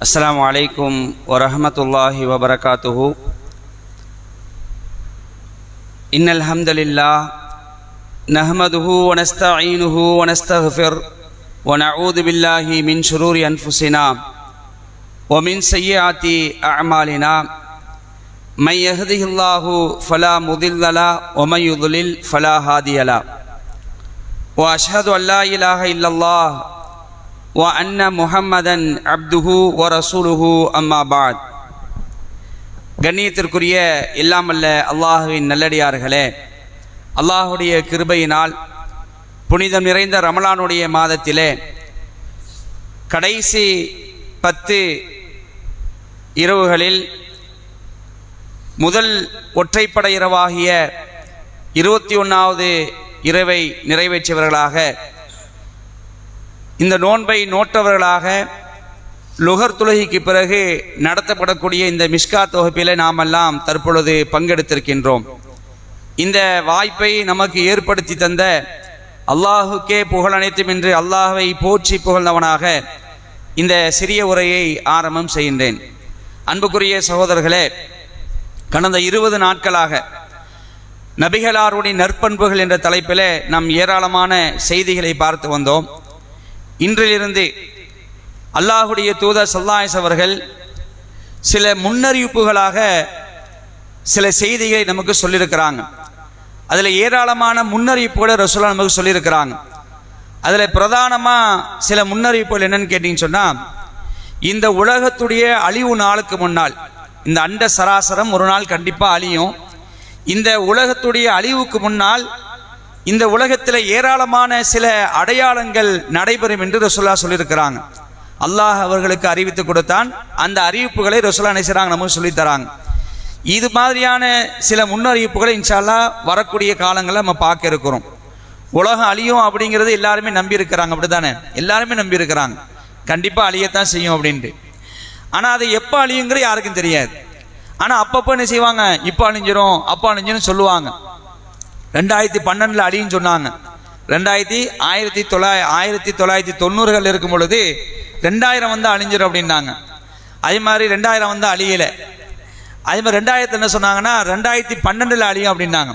السلام عليكم ورحمة الله وبركاته. إن الحمد لله نحمده ونستعينه ونستغفر ونعوذ بالله من شرور أنفسنا ومن سيئات أعمالنا من يهده الله فلا مضل له ومن يضلل فلا هادي له وأشهد أن لا إله إلا الله وأن محمدًا عبده ورسوله أما بعد. கண்ணியத்திற்குரிய எல்லாமல்ல அல்லாஹுவின் நல்லடியார்களே, அல்லாஹுடைய கிருபையினால் புனிதம் நிறைந்த ரமலானுடைய மாதத்திலே கடைசி 10 இரவுகளில் முதல் ஒற்றைப்படை இரவாகிய 21வது இரவை நிறைவேற்றியவர்களாக, இந்த நோன்பை நோற்றவர்களாக லுகர் தொழுகைக்கு பிறகு நடத்தப்படக்கூடிய இந்த மிஷ்காத் தொகுப்பில் நாமெல்லாம் தற்பொழுது பங்கெடுத்திருக்கின்றோம். இந்த வாய்ப்பை நமக்கு ஏற்படுத்தி தந்த அல்லாஹுக்கே புகழ் அனைத்தும் என்று அல்லாஹை போற்றி புகழ்ந்தவனாக இந்த சிறிய உரையை ஆரம்பம் செய்கின்றேன். அன்புக்குரிய சகோதரர்களே, கடந்த 20 நாட்களாக நபிகளாருடைய நற்பண்புகள் என்ற தலைப்பில் நாம் ஏராளமான செய்திகளை பார்த்து வந்தோம். இன்றிலிருந்து அல்லாஹுடைய தூதர் ஸல்லல்லாஹு அலைஹி அவர்கள் சில முன்னறிவிப்புகளாக சில செய்திகளை நமக்கு சொல்லியிருக்கிறாங்க. அதில் ஏராளமான முன்னறிவிப்புகளை ரசூலுல்லாஹ் நமக்கு சொல்லியிருக்கிறாங்க. அதில் பிரதானமாக சில முன்னறிவிப்புகள் என்னன்னு கேட்டிங்கன்னு சொன்னால், இந்த உலகத்துடைய அழிவு நாளுக்கு முன்னால் இந்த அண்ட சராசரம் ஒரு நாள் கண்டிப்பாக அழியும். இந்த உலகத்துடைய அழிவுக்கு முன்னால் இந்த உலகத்தில் ஏராளமான சில அடையாளங்கள் நடைபெறும் என்று ரசூலுல்லாஹ் சொல்லியிருக்கிறாங்க. அல்லாஹ் அவர்களுக்கு அறிவித்து கொடுத்தான். அந்த அறிவிப்புகளை ரசூலுல்லாஹ் நினைச்சாங்க நமக்கு சொல்லித்தராங்க. இது மாதிரியான சில முன்னறிவிப்புகளை இன்ஷா அல்லாஹ் வரக்கூடிய காலங்களில் நம்ம பார்க்க இருக்கிறோம். உலகம் அழியும் அப்படிங்கிறது எல்லாருமே நம்பி இருக்கிறாங்க, அப்படி தானே? எல்லாருமே நம்பி இருக்கிறாங்க கண்டிப்பாக அழியத்தான் செய்யும் அப்படின்ட்டு. ஆனால் அது எப்போ அழியுங்கிறது யாருக்கும் தெரியாது. ஆனால் அப்பப்போ என்ன செய்வாங்க, இப்போ அழிஞ்சிரும் அப்போ அழிஞ்சிரும் சொல்லுவாங்க. 2012 அழின்னு சொன்னாங்க. 1990கள் இருக்கும் பொழுது 2000 வந்து அழிஞ்சிடும் அப்படின்னாங்க. அதே மாதிரி 2000 வந்து அழியலை. அதே மாதிரி 2000 என்ன சொன்னாங்கன்னா 2012 அழியும் அப்படின்னாங்க.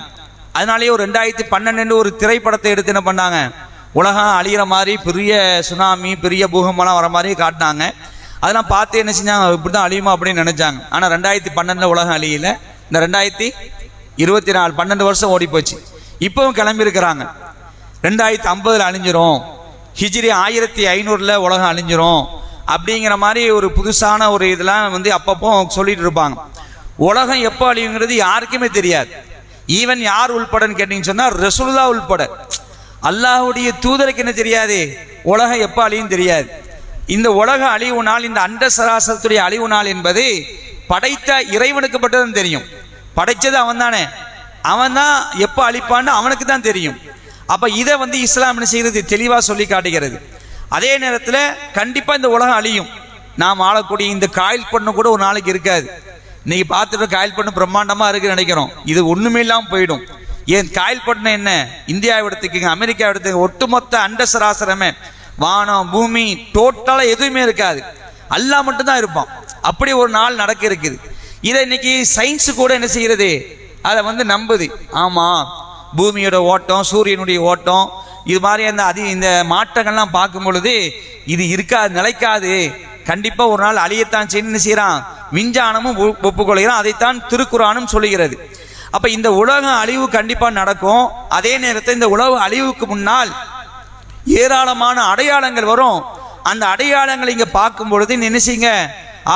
அதனாலேயே ஒரு 2012 ஒரு திரைப்படத்தை எடுத்து என்ன பண்ணாங்க, உலகம் அழிகிற மாதிரி பெரிய சுனாமி பெரிய பூகம்பெல்லாம் வர மாதிரி காட்டினாங்க. அதெல்லாம் பார்த்து என்ன செஞ்சாங்க, இப்படி தான் அழியுமா அப்படின்னு நினைச்சாங்க. ஆனால் 2012 உலகம் அழியல. இந்த 2024 12 வருஷம் ஓடி போச்சு. இப்பவும் கிளம்பி இருக்கிறாங்க 2050 அழிஞ்சிரும், ஹிஜ்ரி 1500 உலகம் அழிஞ்சிரும் அப்படிங்கிற மாதிரி ஒரு புதுசான ஒரு இதெல்லாம் வந்து அப்பப்போ சொல்லிட்டு இருப்பாங்க. உலகம் எப்போ அழியுங்கிறது யாருக்குமே தெரியாது. ஈவன் யார் உள்படன்னு கேட்டீங்கன்னு சொன்னால் ரசூலுல்லாஹ் உள்பட அல்லாஹுடைய தூதருக்கு என்ன தெரியாது, உலகம் எப்போ அழியும் தெரியாது. இந்த உலக அழிவு நாள், இந்த அண்ட சராசரத்துடைய அழிவு நாள் என்பது படைத்த இறைவனுக்கு மட்டும்தான் தெரியும். படைச்சது அவன் தானே, அவன் தான் எப்போ அழிப்பான்னு அவனுக்கு தான் தெரியும். அப்போ இதை வந்து இஸ்லாம் என்ன செய்கிறது, தெளிவாக சொல்லி காட்டுகிறது. அதே நேரத்தில் கண்டிப்பாக இந்த உலகம் அழியும். நாம் ஆளக்கூடிய இந்த காயில் பண்ணு கூட ஒரு நாளைக்கு இருக்காது. இன்னைக்கு பார்த்துட்டு காயில் பண்ணு பிரம்மாண்டமாக இருக்குன்னு நினைக்கிறோம், இது ஒன்றுமே இல்லாமல் போயிடும். ஏன் காயில் பண்ண என்ன, இந்தியாவை எடுத்துக்கங்க, அமெரிக்கா எடுத்துக்கங்க, ஒட்டுமொத்த அண்ட சராசரமே வானம் பூமி டோட்டலாக எதுவுமே இருக்காது, அல்லாஹ் மட்டும்தான் இருப்பான். அப்படி ஒரு நாள் நடக்க இருக்குது. இதை இன்னைக்கு சயின்ஸு கூட என்ன செய்கிறது, அதை வந்து நம்புது. ஆமாம், பூமியோட ஓட்டம் சூரியனுடைய ஓட்டம் இது மாதிரி இந்த மாற்றங்கள்லாம் பார்க்கும் பொழுது இது இருக்காது, நிலைக்காது, கண்டிப்பாக ஒரு நாள் அழியத்தான் செய்யணும்னு செய்கிறான். விஞ்ஞானமும் ஒப்புக்கொள்கிறான். அதைத்தான் திருக்குரானும் சொல்லுகிறது. அப்போ இந்த உலக அழிவு கண்டிப்பாக நடக்கும். அதே நேரத்தில் இந்த உலக அழிவுக்கு முன்னால் ஏராளமான அடையாளங்கள் வரும். அந்த அடையாளங்களை இங்கே பார்க்கும் பொழுது நினைச்சிங்க,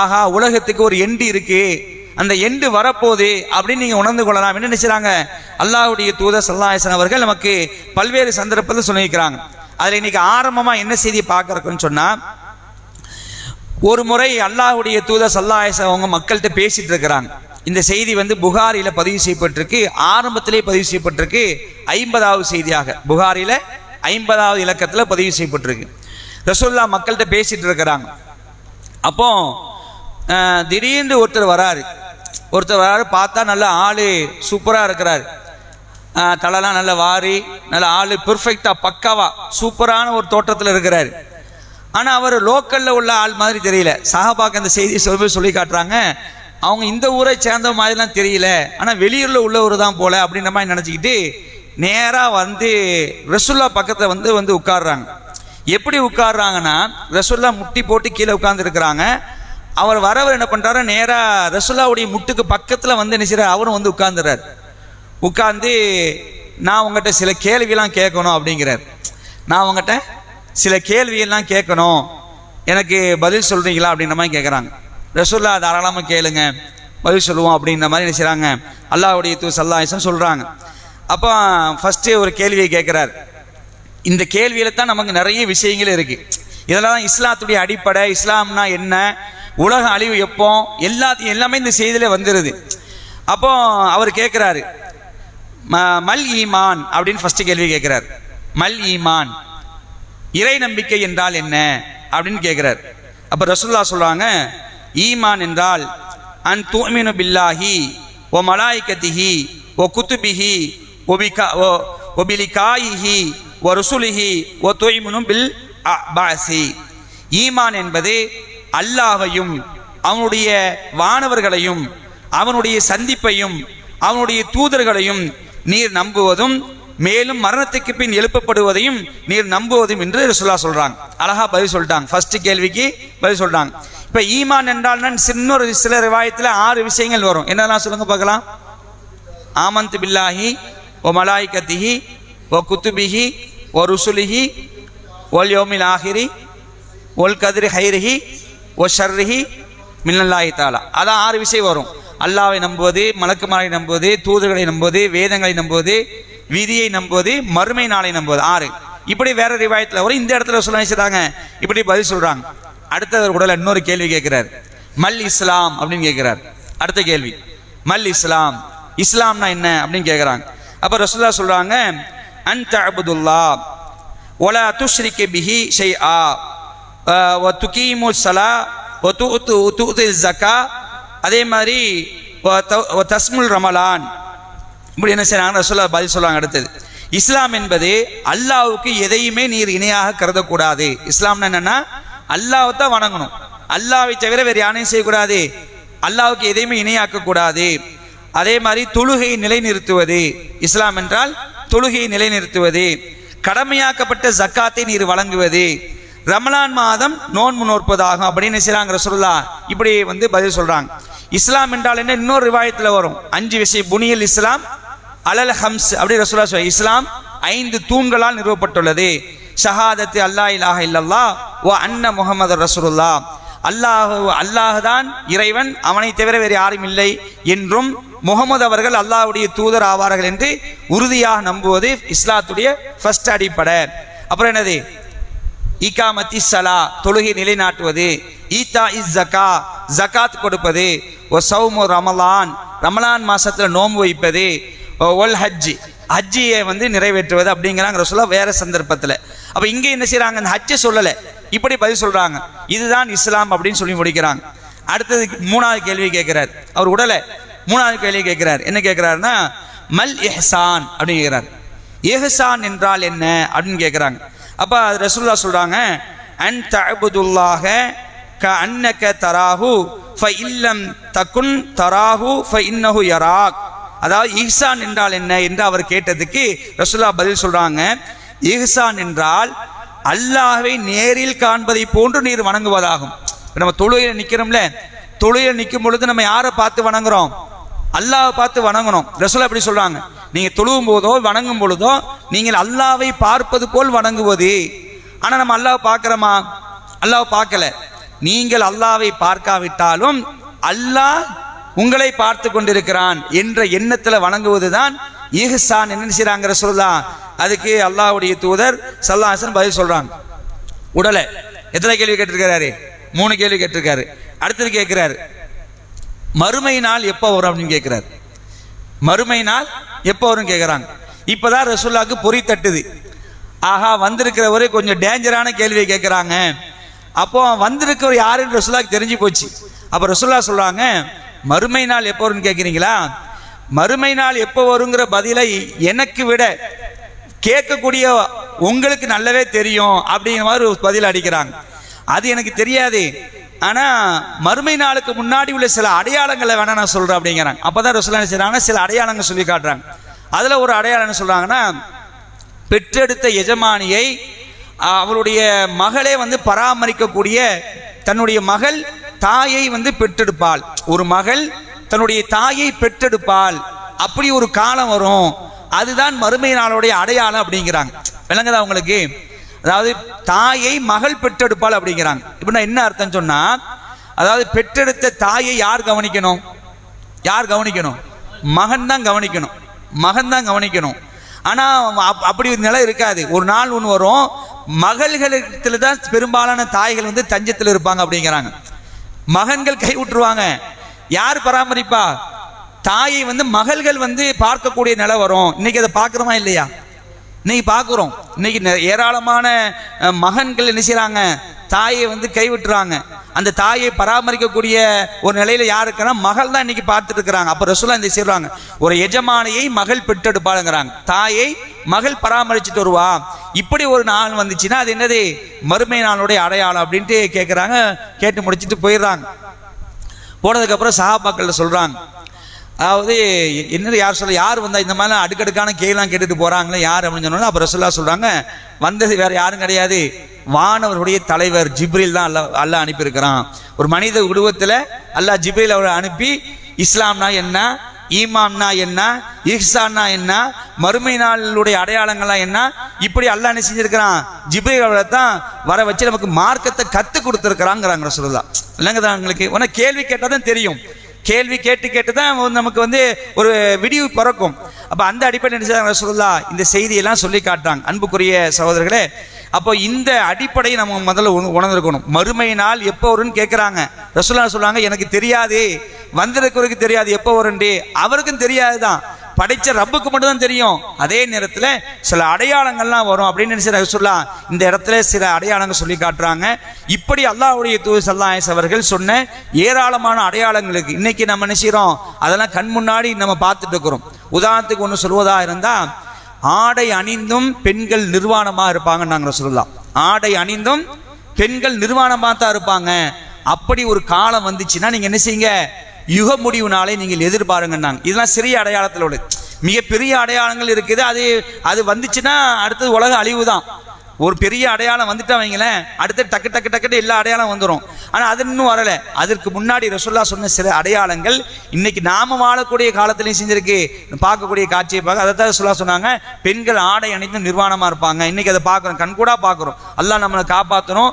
ஆஹா உலகத்துக்கு ஒரு எண்டு இருக்கு, அந்த எண்டு வரப்போகுது அப்படின்னு நீங்கள் உணர்ந்து கொள்ளலாம். என்ன நினைச்சாங்க, அல்லாஹ்வுடைய தூதர் ஸல்லல்லாஹு அலைஹி வஸல்லம் அவர்கள் நமக்கு பல்வேறு சந்தர்ப்பத்தில் சொல்லியிருக்கிறாங்க. அதில் இன்னைக்கு ஆரம்பமாக என்ன செய்தியை பார்க்கறக்குன்னு சொன்னால், ஒரு முறை அல்லாஹ்வுடைய தூதர் ஸல்லல்லாஹு அலைஹி வஸல்லம் அவங்க மக்கள்கிட்ட பேசிட்டு இருக்கிறாங்க. இந்த செய்தி வந்து புகாரியில் பதிவு செய்யப்பட்டிருக்கு, ஆரம்பத்திலே பதிவு செய்யப்பட்டிருக்கு. 50வது செய்தியாக புகாரியில் 50வது இலக்கத்தில் பதிவு செய்யப்பட்டிருக்கு. ரசூலுல்லாஹ் மக்கள்கிட்ட பேசிட்டு இருக்கிறாங்க. அப்போ திடீர்னு ஒருத்தர் வராரு. பார்த்தா நல்ல ஆளு சூப்பராக இருக்கிறார். தலைலாம் நல்ல வாரி நல்ல ஆளு பெர்ஃபெக்டாக பக்காவா சூப்பரான ஒரு தோற்றத்தில் இருக்கிறார். ஆனால் அவர் லோக்கலில் உள்ள ஆள் மாதிரி தெரியல. சஹாபாக்கு அந்த செய்தி சொல்லி காட்டுறாங்க, அவங்க இந்த ஊரை சேர்ந்த மாதிரிலாம் தெரியல, ஆனால் வெளியூரில் உள்ளவர் தான் போல அப்படின்ற மாதிரி நினச்சிக்கிட்டு நேராக வந்து ரசூல்லா பக்கத்தில் வந்து உட்காடுறாங்க. எப்படி உட்காடுறாங்கன்னா, ரசூல்லா முட்டி போட்டு கீழே உட்கார்ந்துருக்கிறாங்க. அவர் வரவர் என்ன பண்ணுறாரு, நேராக ரசூல்லாவுடைய முட்டுக்கு பக்கத்தில் வந்து என்ன செய்கிறார், அவரும் வந்து உட்கார்ந்துறார். உட்கார்ந்து நான் உங்கள்கிட்ட சில கேள்வியெல்லாம் கேட்கணும் அப்படிங்கிறார். நான் உங்கள்கிட்ட சில கேள்வியெல்லாம் கேட்கணும், எனக்கு பதில் சொல்கிறீங்களா அப்படின்ற மாதிரி கேட்குறாங்க. ரசூல்லா தாராளமாக கேளுங்க, பதில் சொல்லுவோம் அப்படின்ற மாதிரி என்ன செய்கிறாங்க, அல்லாஹ்வுடைய தூதர் ஸல்லல்லாஹு அலைஹி வஸல்லம் சொல்கிறாங்க. அப்போ ஃபஸ்ட்டு ஒரு கேள்வியை கேட்குறார். இந்த கேள்வியில் தான் நமக்கு நிறைய விஷயங்கள் இருக்குது. இதெல்லாம் தான் இஸ்லாத்துடைய அடிப்படை. இஸ்லாம்னா என்ன, உலக அழிவு எப்போ, எல்லாமே இந்த செய்தியில் வந்துடுது. அப்போ அவர் கேட்குறாரு, மல் ஈமான் அப்படின்னு ஃபஸ்ட்டு கேள்வி கேட்குறார். மல் ஈமான், இறை நம்பிக்கை என்றால் என்ன அப்படின்னு கேட்குறார். அப்போ ரசூலுல்லாஹ் சொல்கிறாங்க, ஈமான் என்றால் அன் துமினு பில்லாஹி ஒ மலாயிகத்திஹி ஒ குத்துபிஹி ஒபிலிகாயிஹி ஒ ருசுலிஹி ஒ துய்மினு பில் பாசி. ஈமான் என்பது அல்லாஹையும் அவனுடைய வானவர்களையும் அவனுடைய சந்திப்பையும் அவனுடைய தூதர்களையும் நீர் நம்புவதும் மேலும் மரணத்துக்கு பின் எழுப்பப்படுவதையும் நீர் நம்புவதும் என்று ரசூலுல்லாஹ் சொல்றாங்க. அழகா பதில் சொல்லிட்டாங்க. ஃபர்ஸ்ட் கேள்விக்கு பதில் சொல்றாங்க. இப்ப ஈமான் என்றால் சில ரிவாயத்தில் 6 விஷயங்கள் வரும். என்னெல்லாம் சொல்லுங்க பார்க்கலாம். ஆமன்து பில்லாஹி ஒ மலாயிகத்திஹி ஒ குத்துபிஹி ஒ ருசுலிஹி ஒல் யௌமில் ஆஹிரி ஒல் கதிரி ஹைரிஹி ஒ ஷர்ரிஹி மினல்லாஹி தஆலா. அதான் 6 விஷயம் வரும். அல்லாஹ்வை நம்புவது, மலக்குமாரை நம்புவது, தூதர்களை நம்புவது, வேதங்களை நம்புவது, விதியை நம்புவது, மறுமை நாளை நம்புவது. 6. இப்படி வேற ரிவாயத்தில் வரும். இந்த இடத்துல சொல்றாங்க, இப்படி பதில் சொல்றாங்க. அடுத்தவர் உடல இன்னொரு கேள்வி கேட்கிறார். மல் இஸ்லாம் அப்படின்னு கேட்கிறார். அடுத்த கேள்வி, மல் இஸ்லாம், இஸ்லாம்னா என்ன அப்படின்னு கேட்குறாங்க. அப்போ ரசூலுல்லாஹ் சொல்றாங்க, அன் தஅபுதுல்லாஹ் வலா துஷ்ரிக பிஹி ஷைஆ வ துகீமு ஸலா வ துஉது ஸக்கா, அதே மாதிரி தஸ்முல் ரமலான், இப்படி என்ன செய்யறாங்க ரசூலுல்லாஹ் பதில் சொல்றாங்க. அடுத்தது, இஸ்லாம் என்பது அல்லாஹ்வுக்கு எதையுமே நீர் இணையாக கருதக்கூடாது. இஸ்லாம்னா என்னன்னா, அல்லாஹ்வை தான் வணங்கணும், அல்லாஹ்வை தவிர வேறு யாரையும் செய்யக்கூடாது, அல்லாஹ்வுக்கு எதையுமே இணையாக்க கூடாது. அதே மாதிரி தொழுகையை நிலைநிறுத்துவது, இஸ்லாம் என்றால் தொழுகையை நிலைநிறுத்துவது, கடமையாக்கப்பட்ட ஜக்காத்தை நீர் வழங்குவது, ரமலான் மாதம் நோன்பு நோற்பதாகும் அப்படின்னு செய்யறாங்க ரசூலுல்லாஹ். இப்படி பதில் சொல்றாங்க. இஸ்லாம் என்றால் என்ன, இன்னொரு ரிவாயத்தில் வரும் 5 விஷயம். புனியல் இஸ்லாம் அலல் ஹம்ஸ் அப்படி ரசூலுல்லாஹ் சொல்றாங்க. இஸ்லாம் 5 தூண்களால் நிறுவப்பட்டுள்ளது. ஷஹாதத்து அல்லாஹ் இலாஹ இல்லல்லாஹ் வ அன்ன முஹம்மது ரசூலுல்லாஹ், அல்லாஹ் தான் இறைவன், அவனை தவிர வேறு யாரும் இல்லை என்றும் முகமது அவர்கள் அல்லாஹ்வுடைய தூதர் ஆவார்கள் என்று உறுதியாக நம்புவது இஸ்லாத்துடைய ஃபர்ஸ்ட் அடிப்படை. அப்புறம் என்னது, இகாமத்தி ஸலா தொழுகை நிலைநாட்டுவது, ஈதா இஸ் ஜக்கா ஜகாத் கொடுப்பது, ஒ சௌமு ரமலான் ரமலான் மாசத்துல நோன்பு வைப்பது, ஒல் ஹஜ்ஜி ஹஜ்ஜியை நிறைவேற்றுவது அப்படிங்கிறாங்க ரசூலுல்லாஹ் வேற சந்தர்ப்பத்தில். அப்ப இங்கே என்ன செய்யறாங்க, அந்த ஹஜ்ஜை சொல்லலை, இப்படி பதில் சொல்றாங்க. இதுதான் இஸ்லாம் அப்படின்னு சொல்லி முடிக்கிறாங்க. அடுத்தது 3வது கேள்வி கேட்கிறார். அவர் உடல 3வது கேள்வி கேட்கிறார். என்ன கேட்கிறாருன்னா, மல் இஹ்சான் அப்படின்னு கேட்கிறார். இஹ்சான் என்றால் என்ன அப்படின்னு கேட்கிறாங்க. அப்ப ரசூலுல்லாஹ் சொல்றாங்க, அன் தஅபுதுல்லாஹ கஅன்னக தராஹு ஃபஇல்லம் தகுன் தராஹு ஃபஇன்னஹு யராக். அதாவது இஹ்சான் என்றால் என்ன என்று அவர் கேட்டதுக்கு ரசூலுல்லாஹ் பதில் சொல்றாங்க, இஹ்சான் என்றால் அல்லாஹ்வை நேரில் காண்பதை போன்று நீர் வணங்குவதாகும். நம்ம தொழுகையில் நிற்கிறோம்ல, தொழுகையில் நிற்கும் பொழுது நம்ம யாரை பார்த்து வணங்குறோம், அல்லாஹ்வை பார்த்து வணங்கணும். ரசூலுல்லாஹ் எப்படி சொல்றாங்க, நீங்க தொழுகும் போதோ வணங்கும் பொழுதோ நீங்கள் அல்லாஹ்வை பார்ப்பது போல் வணங்குவது. ஆனா நம்ம அல்லாஹ்வை பார்க்கிறோமா, அல்லாஹ்வை பார்க்கல. நீங்கள் அல்லாஹ்வை பார்க்காவிட்டாலும் அல்லாஹ் உங்களை பார்த்து கொண்டிருக்கிறான் என்ற எண்ணத்தில் வணங்குவதுதான் இஹ்சான். என்ன செய்றாங்க ரசூலுல்லாஹ், அதுக்கு அல்லாஹ்வுடைய தூதர் ஸல்லல்லாஹு அலைஹி வஸல்லம் பதில் சொல்றாங்க. உடலை எத்தனை கேள்வி கேட்டிருக்கிறாரு, 3 கேள்வி கேட்டிருக்காரு. அடுத்தது கேட்கிறாரு, மறுமை நாள் எப்போ வரும் அப்படின்னு கேட்கிறாரு. மறுமை நாள் எப்போ வரும் கேட்குறாங்க. இப்போதான் ரசூலுல்லாஹ்க்கு பொறி தட்டுது. ஆஹா, வந்திருக்கிறவரு கொஞ்சம் டேஞ்சரான கேள்வியை கேட்குறாங்க. அப்போ வந்திருக்கிறவர் யாருன்னு ரசூலுல்லாஹ்க்கு தெரிஞ்சு போச்சு. அப்போ ரசூலுல்லாஹ் சொல்றாங்க, மறுமை நாள் எப்போ வரும்னு கேட்குறீங்களா, மறுமை நாள் எப்போ வருங்கிற பதிலை எனக்கு விட கேட்கக்கூடிய உங்களுக்கு நல்லாவே தெரியும் அப்படிங்கிற மாதிரி ஒரு பதில் அடிக்கிறாங்க. அது எனக்கு தெரியாது, ஆனா மறுமை நாளுக்கு முன்னாடி உள்ள சில அடையாளங்களை வேணா நான் சொல்றேன் அப்படிங்கிறாங்க. அப்பதான் ரசூலுல்லாஹ் என்ன செய்றாங்கன்னா சில அடையாளங்கள் சொல்லி காட்டுறாங்க. அதுல ஒரு அடையாளம் என்ன சொல்றாங்கன்னா, பெற்றெடுத்த எஜமானியை அவளுடைய மகளே வந்து பராமரிக்கக்கூடிய, தன்னுடைய மகள் தாயை வந்து பெற்றெடுப்பாள், ஒரு மகள் தன்னுடைய தாயை பெற்றெடுப்பாள், அப்படி ஒரு காலம் வரும், அதுதான் மறுமை நாளுடைய அடையாளம் அப்படிங்கிறாங்க. விளங்குதா உங்களுக்கு? அதாவது தாயை மகள் பெற்றெடுப்பாள் அப்படிங்கிறாங்க. இப்ப என்ன அர்த்தம் சொன்னா, அதாவது பெற்றெடுத்த தாயை யார் கவனிக்கணும்? யார் கவனிக்கணும்? மகன் தான் கவனிக்கணும், மகன் தான் கவனிக்கணும். ஆனா அப்படி ஒரு நிலை இருக்காது. ஒரு நாள் ஒன்று வரும், மகள்களிடத்துல தான் பெரும்பாலான தாய்கள் வந்து தஞ்சத்தில் இருப்பாங்க அப்படிங்கிறாங்க. மகன்கள் கை விட்டுருவாங்க, யார் பராமரிப்பா? தாயை வந்து மகள்கள் வந்து பார்க்கக்கூடிய நிலை வரும். இன்னைக்கு அதை பார்க்குறோமா இல்லையா? இன்னைக்கு பார்க்குறோம். இன்னைக்கு ஏராளமான மகன்கள் என்ன செய்யறாங்க, தாயை வந்து கைவிட்டுறாங்க. அந்த தாயை பராமரிக்கக்கூடிய ஒரு நிலையில யார் இருக்கிறா? மகள் தான் இன்னைக்கு பார்த்துட்டு இருக்கிறாங்க. அப்ப ரசூலுல்லாஹ் இந்த செய்றாங்க, ஒரு எஜமானியை மகள் பெற்றெடுப்பாளுங்கிறாங்க, தாயை மகள் பராமரிச்சுட்டு வருவா. இப்படி ஒரு நாள் வந்துச்சுன்னா அது என்னது? மறுமை நாளுடைய அடையாளம் அப்படின்ட்டு கேட்குறாங்க. கேட்டு முடிச்சுட்டு போயிடுறாங்க. போனதுக்கப்புறம் சஹாபாக்கள் சொல்றாங்க, அதாவது என்ன யார் சொல்ல, யார் வந்தா இந்த மாதிரிலாம் அடுக்கடுக்கான கேள்விலாம் கேட்டுட்டு போறாங்களே யார் அப்படின்னு சொன்னோன்னா, அப்போ ரசூலுல்லாஹ் சொல்றாங்க, வந்தது வேற யாரும் கிடையாது, வானவருடைய தலைவர் ஜிப்ரீல் தான் அல்லாஹ் அனுப்பியிருக்கிறான். ஒரு மனித உருவத்தில் அல்லாஹ் ஜிப்ரீல் அவரை அனுப்பி இஸ்லாம்னா என்ன, ஈமான்னா என்ன, இஹ்சான்னா என்ன, மறுமை நாளுடைய அடையாளங்கள்லாம் என்ன, இப்படி அல்லாஹ் என்ன செஞ்சிருக்கிறான், ஜிப்ரீல் அவரை தான் வர வச்சு நமக்கு மார்க்கத்தை கற்றுக் கொடுத்துருக்கிறாங்கிறாங்க ரசூலுல்லாஹ். இல்லைங்கதான் உங்களுக்கு உன கேள்வி கேட்டால் தான் தெரியும், கேள்வி கேட்டு கேட்டு தான் நமக்கு வந்து ஒரு விடிவு பிறக்கும். அப்போ அந்த அடிப்படையில் என்ன செய்றாங்க ரசூலுல்லாஹ் இந்த செய்தியெல்லாம் சொல்லி காட்டுறாங்க. அன்புக்குரிய சகோதரர்களே, அப்போ இந்த அடிப்படையை நம்ம முதல்ல உணர்ந்திருக்கணும். மறுமை நாள் எப்போ வரும்னு கேட்குறாங்க. ரசூலுல்லாஹ் சொல்றாங்க, எனக்கு தெரியாது, வந்திருக்கிறவருக்கு தெரியாது எப்போ வரும்னு, அவருக்கும் தெரியாது தான், படைச்ச ரப்புக்கு மட்டும் தான் தெரியும். அதே நேரத்தில் சில அடையாளங்கள்லாம் வரும் அப்படின்னு நினைச்ச ரசூலுல்லாஹ் இந்த இடத்துல சில அடையாளங்கள் சொல்லி காட்டுறாங்க. இப்படி அல்லாஹ்வுடைய தூதர் ஸல்லல்லாஹு அலைஹி வஸல்லம் அவர்கள் சொன்ன ஏராளமான அடையாளங்களுக்கு இன்னைக்கு நம்ம நினைக்கிறோம், அதெல்லாம் கண் முன்னாடி நம்ம பார்த்துட்டு இருக்கிறோம். உதாரணத்துக்கு ஒன்று சொல்வதா இருந்தால், ஆடை அணிந்தும் பெண்கள் நிர்வாணமாக இருப்பாங்கன்னு நாங்கள் ரசூலுல்லாஹ். ஆடை அணிந்தும் பெண்கள் நிர்வாணமாக தான் இருப்பாங்க. அப்படி ஒரு காலம் வந்துச்சுன்னா நீங்கள் என்ன செய்யுங்க, யுக முடிவு நாளை நீங்கள் எதிர்பாருங்கன்னாங்க. இதெல்லாம் சிறிய அடையாளத்தில் உள்ளது. மிகப்பெரிய அடையாளங்கள் இருக்குது. அது வந்துச்சுன்னா அடுத்தது உலக அழிவு தான். ஒரு பெரிய அடையாளம் வந்துட்டா வைங்களேன், அடுத்து டக்கு டக்கு டக்குன்னு எல்லா அடையாளம் வந்துடும். ஆனால் அது இன்னும் வரலை. அதற்கு முன்னாடி ரசூலுல்லாஹ் சொன்ன சில அடையாளங்கள் இன்னைக்கு நாம வாழக்கூடிய காலத்திலையும் செஞ்சிருக்கு. பார்க்கக்கூடிய காட்சியை பார்க்க அதை தான் ரசூலுல்லாஹ் சொன்னாங்க, பெண்கள் ஆடை அணிந்து நிர்வாணமாக இருப்பாங்க. இன்னைக்கு அதை பார்க்குறோம், கண்கூடா பார்க்குறோம். அல்லாஹ் நம்மளை காப்பாற்றணும்.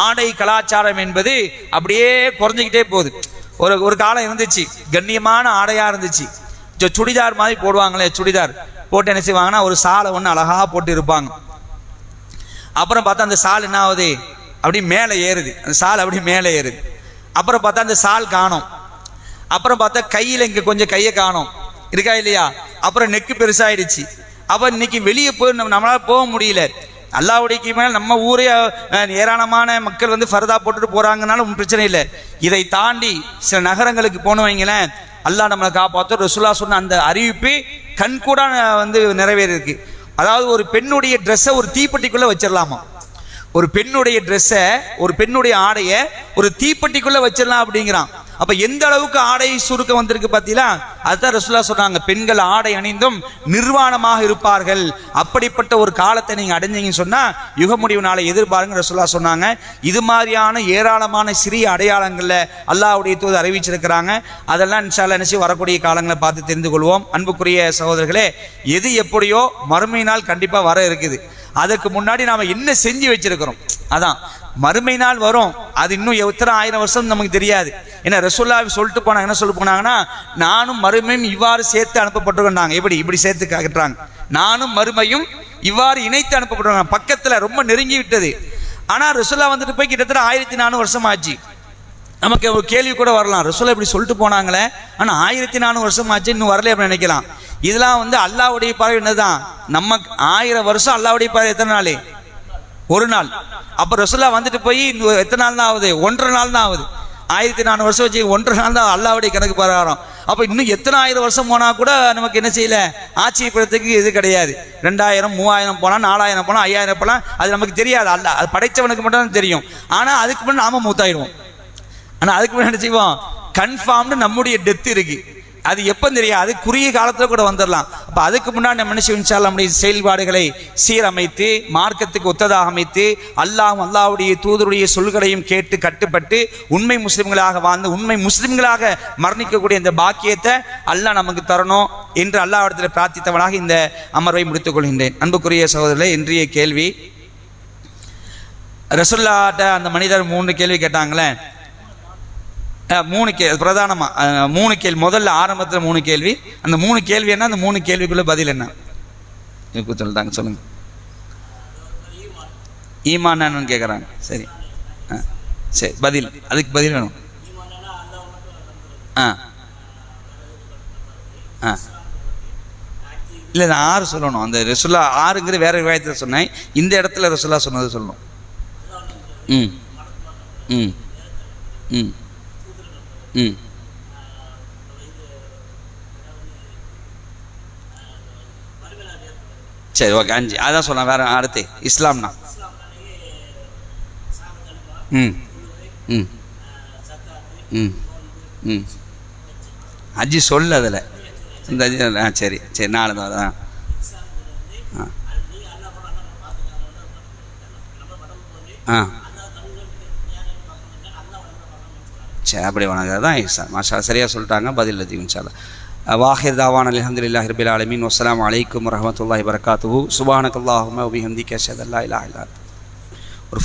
ஆடை கலாச்சாரம் என்பது அப்படியே குறைஞ்சிக்கிட்டே போகுது. ஒரு காலம் இருந்துச்சு, கண்ணியமான ஆடையாக இருந்துச்சு. சுடிதார் மாதிரி போடுவாங்களே, சுடிதார் போட்டு என்ன செய்வாங்கன்னா ஒரு சாலை ஒன்று அழகாக போட்டு இருப்பாங்க. அப்புறம் பார்த்தா அந்த சால் என்ன ஆகுது, அப்படி மேலே ஏறுது, அந்த சால் அப்படி மேலே ஏறுது. அப்புறம் பார்த்தா அந்த சால் காணும். அப்புறம் பார்த்தா கையில் இங்கே கொஞ்சம் கையை காணும், இருக்கா இல்லையா? அப்புறம் நெக்கு பெருசாயிடுச்சு. அப்போ இன்னைக்கு வெளியே போய் நம்மளால் போக முடியல. அல்லாஹ்வுடைய மேல் நம்ம ஊரே ஏராளமான மக்கள் வந்து ஃபர்தா போட்டுட்டு போறாங்கனாலும் பிரச்சனை இல்லை. இதை தாண்டி சில நகரங்களுக்கு போன வைங்களேன், அல்லாஹ் நம்மளை காப்பாற்றும். ரசூலுல்லாஹ் சொன்ன அந்த அறிவிப்பு கண்கூட வந்து நிறைவேறிருக்கு. அதாவது ஒரு பெண்ணுடைய ட்ரெஸ்ஸை ஒரு தீப்பெட்டிக்குள்ள வச்சிடலாமா, ஒரு பெண்ணுடைய ட்ரெஸ்ஸை, ஒரு பெண்ணுடைய ஆடையை ஒரு தீப்பெட்டிக்குள்ள வச்சிடலாம் அப்படிங்கிறான். அப்ப எந்த அளவுக்கு ஆடை சுருக்கம் வந்திருக்கு பார்த்தீங்களா? அதுதான் ரசூலுல்லாஹ் சொன்னாங்க, பெண்கள் ஆடை அணிந்தும் நிர்வாணமாக இருப்பார்கள். அப்படிப்பட்ட ஒரு காலத்தை நீங்க அடைஞ்சீங்கன்னு சொன்னா யுக முடிவு நாளை எதிர்பாருங்க ரசூலுல்லாஹ் சொன்னாங்க. இது மாதிரியான ஏராளமான சிறிய அடையாளங்கள்ல அல்லாஹ்வுடைய தூதர் அறிவிச்சிருக்கிறாங்க. அதெல்லாம் இன்ஷா அல்லாஹ் நிச்சயம் வரக்கூடிய காலங்களை பார்த்து தெரிந்து கொள்வோம். அன்புக்குரிய சகோதரர்களே, எது எப்படியோ மறுமை நாள் கண்டிப்பா வர இருக்குது. அதுக்கு முன்னாடி நாம என்ன செஞ்சு வச்சிருக்கிறோம், அதான் மறுமை நாள் வரும். அது இன்னும் எத்தனை ஆயிரம் வருஷம் நமக்கு தெரியாது. ஏன்னா ரசூலுல்லாஹ் சொல்லிட்டு போனாங்க, என்ன சொல்லி போனாங்கன்னா, நானும் மறுமையும் இவ்வாறு சேர்த்து அனுப்பப்பட்டிருக்காங்க. எப்படி இப்படி சேர்த்து காட்டுறாங்க, நானும் மறுமையும் இவ்வாறு இணைத்து அனுப்பப்பட்டிருக்காங்க. பக்கத்தில் ரொம்ப நெருங்கி விட்டது. ஆனால் ரசூலுல்லாஹ் வந்துட்டு போய் கிட்டத்தட்ட 1400 வருஷம் ஆச்சு. நமக்கு ஒரு கேள்வி கூட வரலாம், ரசூலுல்லாஹ் இப்படி சொல்லிட்டு போனாங்களே, ஆனால் 1400 வருஷம் ஆச்சு இன்னும் வரல அப்படின்னு நினைக்கலாம். இதெல்லாம் வந்து அல்லாஹ்வுடைய பார்வை என்னதான், நம்ம 1000 வருஷம் அல்லாஹ்வுடைய பார்வை எத்தனை நாள், ஒரு நாள். அப்போ ரசூலுல்லாஹ் வந்துட்டு போய் எத்தனை நாள் தான் ஆகுது, 1.5 நாள் தான் ஆகுது. 1400 வருஷம் வச்சு 1.5 நாள் தான் அல்லாஹ்வுடைய கணக்கு பிரகாரம். அப்போ இன்னும் எத்தனை 1000 வருஷம் போனால் கூட நமக்கு என்ன செய்யல, ஆட்சியப்படுறதுக்கு இது கிடையாது. 2000 3000 போனால் 4000 போனால் 5000 போனால் அது நமக்கு தெரியாது. அல்லாஹ் அது படைத்தவனுக்கு மட்டும் தான் தெரியும். ஆனால் அதுக்கு முன்னாடி நாம மூத்தாயிடுவோம். ஆனால் அதுக்கு முன்னாடி என்ன செய்வோம், கன்ஃபார்ம்டு நம்முடைய டெத்து இருக்கு. அது எப்போ தெரியாது, அது குறுகிய காலத்தில் கூட வந்துடலாம். அப்போ அதுக்கு முன்னாடி நம்ம மனுஷன் இன்ஷால்லா நம்முடைய செயல்பாடுகளை சீரமைத்து மார்க்கத்துக்கு ஒத்ததாக அமைத்து அல்லாஹ்வுடைய தூதருடைய சொல்களையும் கேட்டு கட்டுப்பட்டு உண்மை முஸ்லிம்களாக வாழ்ந்து உண்மை முஸ்லிம்களாக மரணிக்கக்கூடிய இந்த பாக்கியத்தை அல்லாஹ் நமக்கு தரணும் என்று அல்லாஹ்விடத்தில் பிரார்த்தித்தவனாக இந்த அமர்வை முடித்துக் கொள்கின்றேன். அன்புக்குரிய சகோதரர்களே, இன்றைய கேள்வி, ரசூலுல்லாஹ்ட்ட அந்த மனிதர் 3 கேள்வி கேட்டாங்களே, 3 கேள்வி பிரதானமாக 3 கேள்வி. முதல்ல ஆரம்பத்தில் 3 கேள்வி. அந்த 3 கேள்வி என்ன, அந்த 3 கேள்விக்குள்ள பதில் என்ன சொல்லிட்டாங்க, சொல்லுங்க. ஈமான் என்னன்னு கேட்குறாங்க. சரி சரி, பதில் அதுக்கு பதில் வேணும். இல்லை, நான் 6 சொல்லணும். அந்த ரசூலுல்லா 6ங்கிற வேற விவாதத்தில் சொன்னேன். இந்த இடத்துல ரசூலுல்லா சொன்னது சொல்லணும். ம் ம் ம் ம் சரி, ஓகே. 5 அதான் சொன்னேன். வேற அடுத்து இஸ்லாம்னா ம் ம் ம் ம் அஜி சொல்ல அதில் இந்த அஜி. சரி சரி, 4 தான். ஆ சரி, அப்படி வணங்க தான் ஈசா. மாஷா சரியாக சொல்லிட்டாங்க. பதில் லத்தீஃப் இன்ஷா அல்லாஹ். வாஹிர் தாவான் அல்ஹம்துலில்லாஹி ரப்பில் ஆலமீன். வஸ்ஸலாமு அலைக்கும் வரஹ்மத்துல்லாஹி வபரகாத்துஹு. சுப்ஹானக்கல்லாஹும்ம வ பிஹம்திக அஷ்ஹது அல்லா இலாஹா இல்லா அன்த. ஒரு